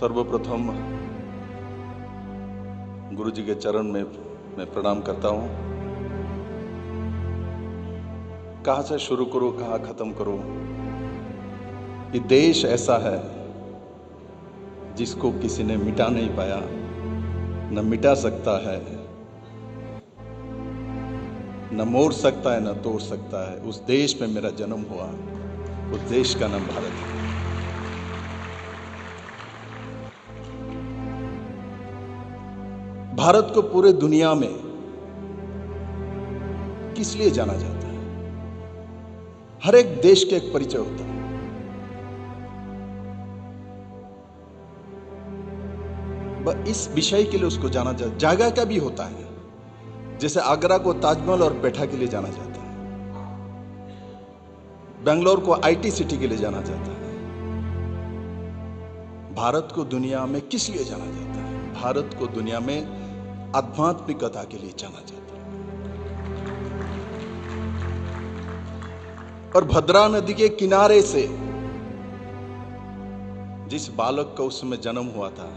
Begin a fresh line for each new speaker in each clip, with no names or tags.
सर्वप्रथम गुरु जी के चरण में मैं प्रणाम करता हूँ। कहाँ से शुरू करूँ, कहाँ खत्म करूँ। ये देश ऐसा है जिसको किसी ने मिटा नहीं पाया, न मिटा सकता है, न मोड़ सकता है, न तोड़ सकता है। उस देश में मेरा जन्म हुआ, उस देश का नाम भारत है। भारत को पूरे दुनिया में किस लिए जाना जाता है? हर एक देश के एक परिचय होता है। इस विषय के लिए उसको जाना जाता है। जगह का भी होता है, जैसे आगरा को ताजमहल और पेठा के लिए जाना जाता है, बेंगलोर को आईटी सिटी के लिए जाना जाता है। भारत को दुनिया में किस लिए जाना जाता है? भारत को दुनिया में आध्यात्मिकता के लिए जाना जाता है। और भद्रा नदी के किनारे से जिस बालक का उसमें जन्म हुआ था,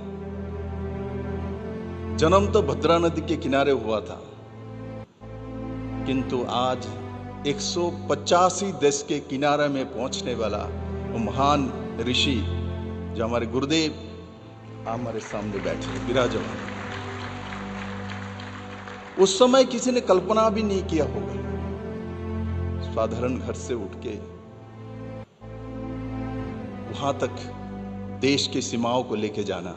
जन्म तो भद्रा नदी के किनारे हुआ था, किंतु आज 185 देश के किनारे में पहुंचने वाला वो महान ऋषि जो हमारे गुरुदेव हमारे सामने बैठे विराजमान, उस समय किसी ने कल्पना भी नहीं किया होगा। साधारण घर से उठ के वहां तक देश की सीमाओं को लेके जाना।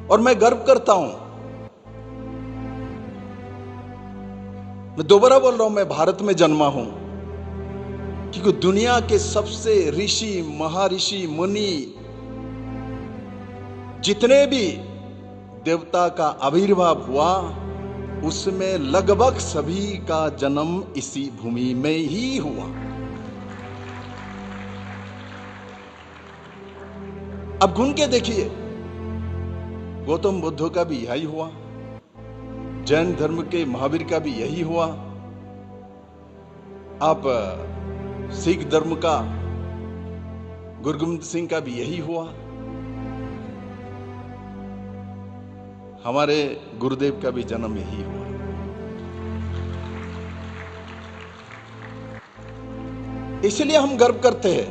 और मैं गर्व करता हूं, मैं दोबारा बोल रहा हूं, मैं भारत में जन्मा हूं, क्योंकि दुनिया के सबसे ऋषि, महर्षि, मुनि, जितने भी देवता का आविर्भाव हुआ, उसमें लगभग सभी का जन्म इसी भूमि में ही हुआ। अब घूम के देखिए, गौतम बुद्ध का भी यही हुआ, जैन धर्म के महावीर का भी यही हुआ, आप सिख धर्म का गुरु गोविंद सिंह का भी यही हुआ, हमारे गुरुदेव का भी जन्म यही हुआ। इसलिए हम गर्व करते हैं।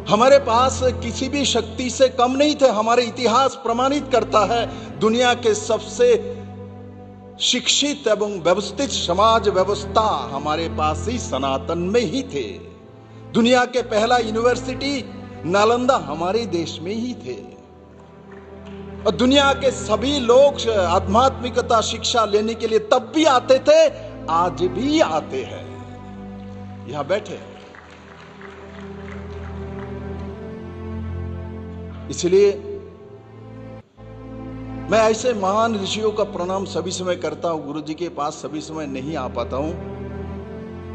हमारे पास किसी भी शक्ति से कम नहीं थे। हमारे इतिहास प्रमाणित करता है, दुनिया के सबसे शिक्षित एवं व्यवस्थित समाज व्यवस्था हमारे पास ही सनातन में ही थे। दुनिया के पहला यूनिवर्सिटी नालंदा हमारे देश में ही थे। और दुनिया के सभी लोग आध्यात्मिकता शिक्षा लेने के लिए तब भी आते थे, आज भी आते हैं, यहां बैठे। इसलिए मैं ऐसे महान ऋषियों का प्रणाम सभी समय करता हूं। गुरु जी के पास सभी समय नहीं आ पाता हूं,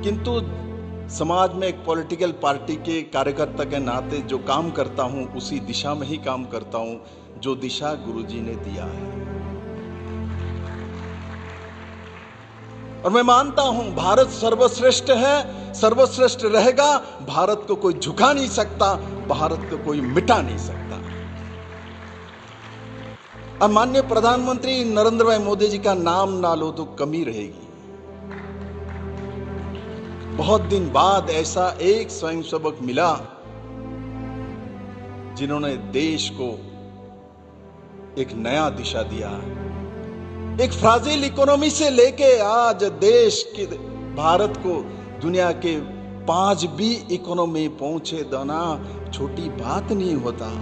किंतु समाज में एक पॉलिटिकल पार्टी के कार्यकर्ता के नाते जो काम करता हूं, उसी दिशा में ही काम करता हूं, जो दिशा गुरु जी ने दिया है। और मैं मानता हूं भारत सर्वश्रेष्ठ है, सर्वश्रेष्ठ रहेगा। भारत को कोई झुका नहीं सकता, भारत को कोई मिटा नहीं सकता। अब माननीय प्रधानमंत्री नरेंद्र भाई मोदी जी का नाम ना लो तो कमी रहेगी। बहुत दिन बाद ऐसा एक स्वयंसेवक मिला जिन्होंने देश को एक नया दिशा दिया। एक फ्राजिल इकोनॉमी से लेके आज देश के भारत को दुनिया के 5 इकोनॉमी पहुंचे देना छोटी बात नहीं होता।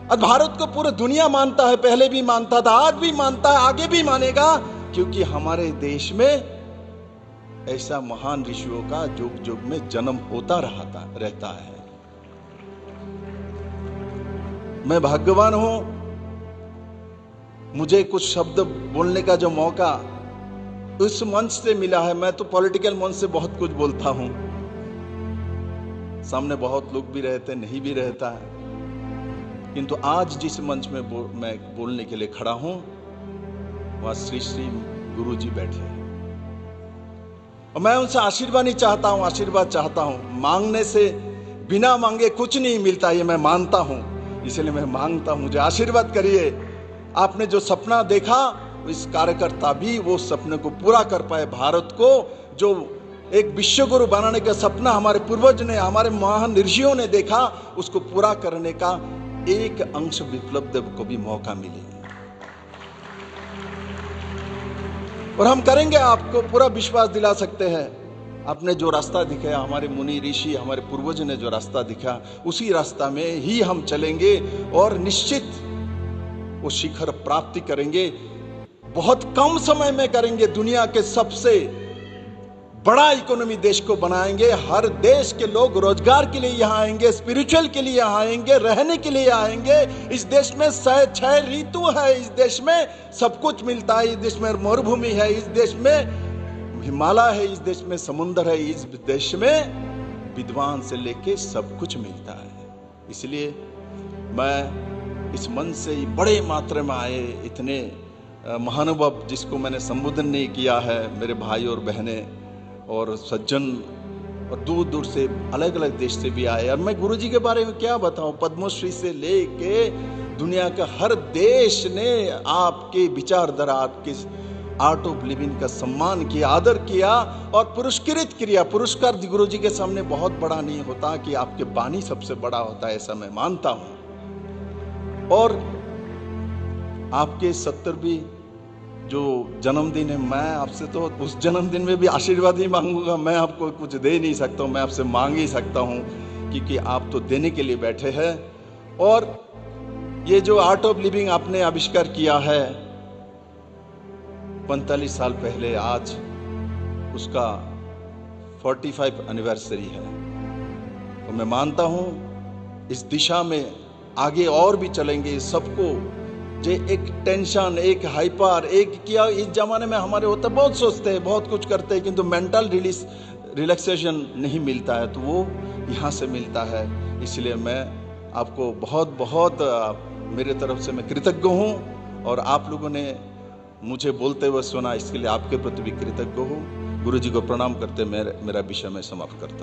और भारत को पूरी दुनिया मानता है, पहले भी मानता था, आज भी मानता है, आगे भी मानेगा, क्योंकि हमारे देश में ऐसा महान ऋषियों का युग युग में जन्म होता रहता है। मैं भाग्यवान हूं, मुझे कुछ शब्द बोलने का जो मौका उस मंच से मिला है। मैं तो पॉलिटिकल मंच से बहुत कुछ बोलता हूं, सामने बहुत लोग भी रहते, नहीं भी रहता है, किंतु आज जिस मंच में मैं बोलने के लिए खड़ा हूं, वह श्री श्री गुरुजी बैठे हैं और मैं उनसे आशीर्वाद नहीं चाहता हूं, आशीर्वाद चाहता हूं। मांगने से बिना मांगे कुछ नहीं मिलता, ये मैं मानता हूं, इसलिए मैं मांगता हूं, मुझे आशीर्वाद करिए। आपने जो सपना देखा, इस कार्यकर्ता भी वो सपने को पूरा कर पाए। भारत को जो एक विश्व गुरु बनाने का सपना हमारे पूर्वज ने, हमारे महान ऋषियों ने देखा, उसको पूरा करने का एक अंश विप्लव देव को भी मौका मिले और हम करेंगे। आपको पूरा विश्वास दिला सकते हैं। आपने जो रास्ता दिखाया, हमारे मुनि ऋषि, हमारे पूर्वज ने जो रास्ता दिखा, उसी रास्ता में ही हम चलेंगे और निश्चित वो शिखर प्राप्ति करेंगे। बहुत कम समय में करेंगे। दुनिया के सबसे बड़ा इकोनॉमी देश को बनाएंगे। हर देश के लोग रोजगार के लिए यहाँ आएंगे, स्पिरिचुअल के लिए यहाँ आएंगे, रहने के लिए आएंगे। इस देश में 6 ऋतु है, इस देश में सब कुछ मिलता है, इस देश में मरुभूमि है, इस देश में हिमालय है, इस देश में समुद्र है, इस देश में विद्वान से लेके सब कुछ मिलता है। इसलिए मैं इस मन से बड़े मात्रा में आए इतने महानुभाव जिसको मैंने संबोधन नहीं किया है, मेरे भाई और बहनें और सज्जन और दूर दूर से अलग अलग देश से भी आए। और मैं गुरुजी के बारे में क्या बताऊं, पद्मश्री से लेके दुनिया का हर देश ने आपके विचारधारा, आपके आर्ट ऑफ लिविंग का सम्मान किया, आदर किया और पुरस्कृत किया। पुरस्कार गुरुजी के सामने बहुत बड़ा नहीं होता, कि आपके बानी सबसे बड़ा होता है, ऐसा मैं मानता हूं। और आपके 70वीं जो जन्मदिन है, मैं आपसे तो उस जन्मदिन में भी आशीर्वाद ही मांगूंगा। मैं आपको कुछ दे नहीं सकता हूँ, मैं आपसे मांग ही सकता हूँ, क्योंकि आप तो देने के लिए बैठे हैं। और ये जो आर्ट ऑफ लिविंग आपने आविष्कार किया है 45 साल पहले, आज उसका 45 एनिवर्सरी है। तो मैं मानता हूँ इस दिशा में आगे और भी चलेंगे। सबको जो एक टेंशन, एक हाइपर, एक किया इस जमाने में हमारे होता है, बहुत सोचते हैं, बहुत कुछ करते हैं, किंतु मेंटल रिलैक्सेशन नहीं मिलता है, तो वो यहाँ से मिलता है। इसलिए मैं आपको बहुत बहुत मेरे तरफ से मैं कृतज्ञ हूँ और आप लोगों ने मुझे बोलते हुए सुना, इसके लिए आपके प्रति भी कृतज्ञ हूँ। गुरु जी को प्रणाम करते मेरा विषय में समाप्त करता हूँ।